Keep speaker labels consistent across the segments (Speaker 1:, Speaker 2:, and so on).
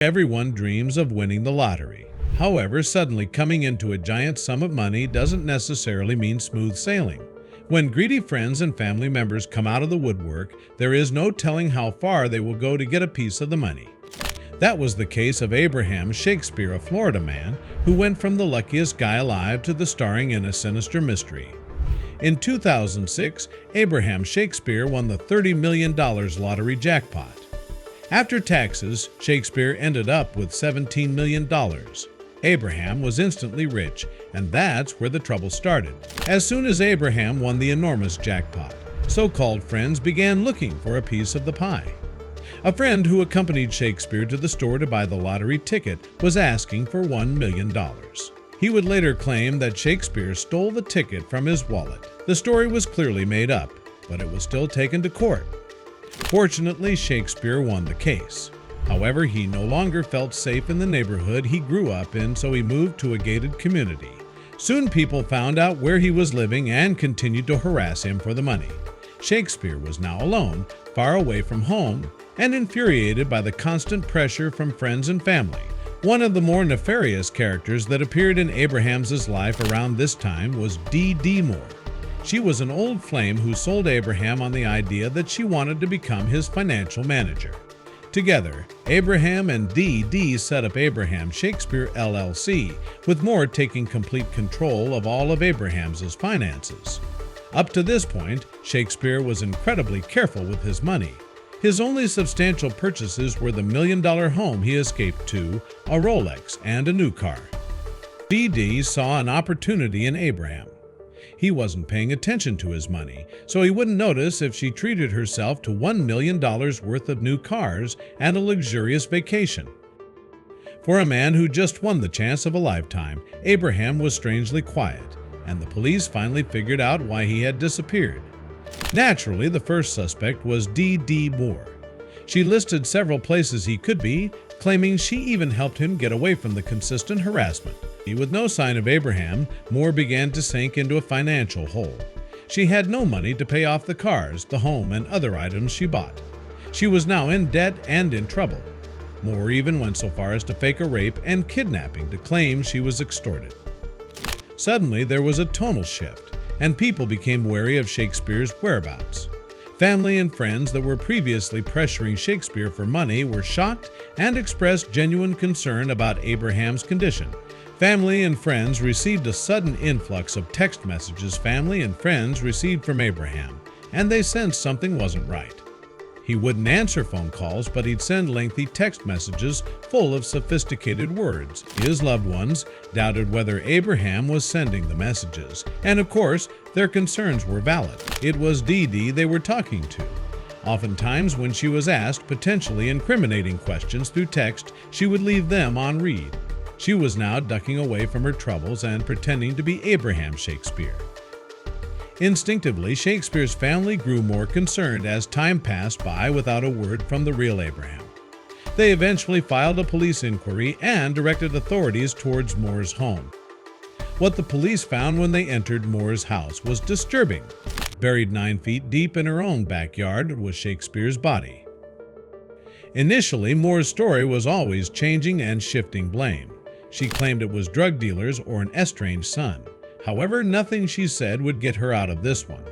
Speaker 1: Everyone dreams of winning the lottery. However, suddenly coming into a giant sum of money doesn't necessarily mean smooth sailing. When greedy friends and family members come out of the woodwork, there is no telling how far they will go to get a piece of the money. That was the case of Abraham Shakespeare, a Florida man who went from the luckiest guy alive to the starring in a sinister mystery. In 2006, Abraham Shakespeare won the $30 million lottery jackpot. After taxes, Shakespeare ended up with $17 million. Abraham was instantly rich, and that's where the trouble started. As soon as Abraham won the enormous jackpot, so-called friends began looking for a piece of the pie. A friend who accompanied Shakespeare to the store to buy the lottery ticket was asking for $1 million. He would later claim that Shakespeare stole the ticket from his wallet. The story was clearly made up, but it was still taken to court. Fortunately, Shakespeare won the case. However, he no longer felt safe in the neighborhood he grew up in, so he moved to a gated community. Soon people found out where he was living and continued to harass him for the money. Shakespeare was now alone, far away from home, and infuriated by the constant pressure from friends and family. One of the more nefarious characters that appeared in Abraham's life around this time was D.D. Moore. She was an old flame who sold Abraham on the idea that she wanted to become his financial manager. Together, Abraham and D.D. set up Abraham Shakespeare LLC, with Moore taking complete control of all of Abraham's finances. Up to this point, Shakespeare was incredibly careful with his money. His only substantial purchases were the million-dollar home he escaped to, a Rolex, and a new car. D.D. saw an opportunity in Abraham. He wasn't paying attention to his money, so he wouldn't notice if she treated herself to $1 million worth of new cars and a luxurious vacation. For a man who just won the chance of a lifetime, Abraham was strangely quiet, and the police finally figured out why he had disappeared. Naturally, the first suspect was D.D. Moore. She listed several places he could be, claiming she even helped him get away from the consistent harassment. With no sign of Abraham, Moore began to sink into a financial hole. She had no money to pay off the cars, the home, and other items she bought. She was now in debt and in trouble. Moore even went so far as to fake a rape and kidnapping to claim she was extorted. Suddenly, there was a tonal shift, and people became wary of Shakespeare's whereabouts. Family and friends that were previously pressuring Shakespeare for money were shocked and expressed genuine concern about Abraham's condition. Family and friends received a sudden influx of text messages family and friends received from Abraham, and they sensed something wasn't right. He wouldn't answer phone calls, but he'd send lengthy text messages full of sophisticated words. His loved ones doubted whether Abraham was sending the messages, and of course, their concerns were valid. It was Dee they were talking to. Oftentimes, when she was asked potentially incriminating questions through text, she would leave them on read. She was now ducking away from her troubles and pretending to be Abraham Shakespeare. Instinctively, Shakespeare's family grew more concerned as time passed by without a word from the real Abraham. They eventually filed a police inquiry and directed authorities towards Moore's home. What the police found when they entered Moore's house was disturbing. Buried 9 feet deep in her own backyard was Shakespeare's body. Initially, Moore's story was always changing and shifting blame. She claimed it was drug dealers or an estranged son. However, nothing she said would get her out of this one.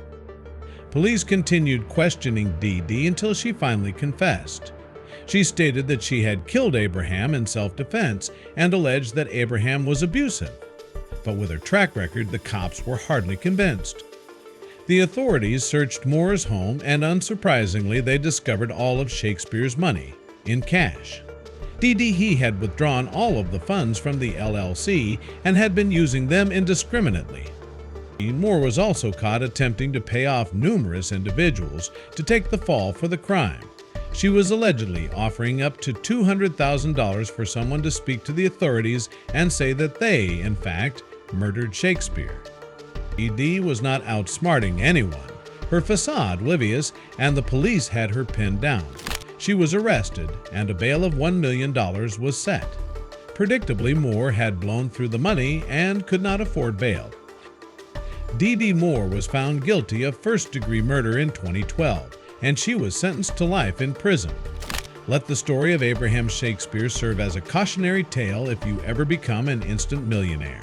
Speaker 1: Police continued questioning Dee until she finally confessed. She stated that she had killed Abraham in self-defense and alleged that Abraham was abusive. But with her track record, the cops were hardly convinced. The authorities searched Moore's home, and unsurprisingly, they discovered all of Shakespeare's money in cash. He had withdrawn all of the funds from the LLC and had been using them indiscriminately. Moore was also caught attempting to pay off numerous individuals to take the fall for the crime. She was allegedly offering up to $200,000 for someone to speak to the authorities and say that they, in fact, murdered Shakespeare. Dee was not outsmarting anyone. Her facade, oblivious, and the police had her pinned down. She was arrested, and a bail of $1 million was set. Predictably, Moore had blown through the money and could not afford bail. Dee Moore was found guilty of first-degree murder in 2012, and she was sentenced to life in prison. Let the story of Abraham Shakespeare serve as a cautionary tale if you ever become an instant millionaire.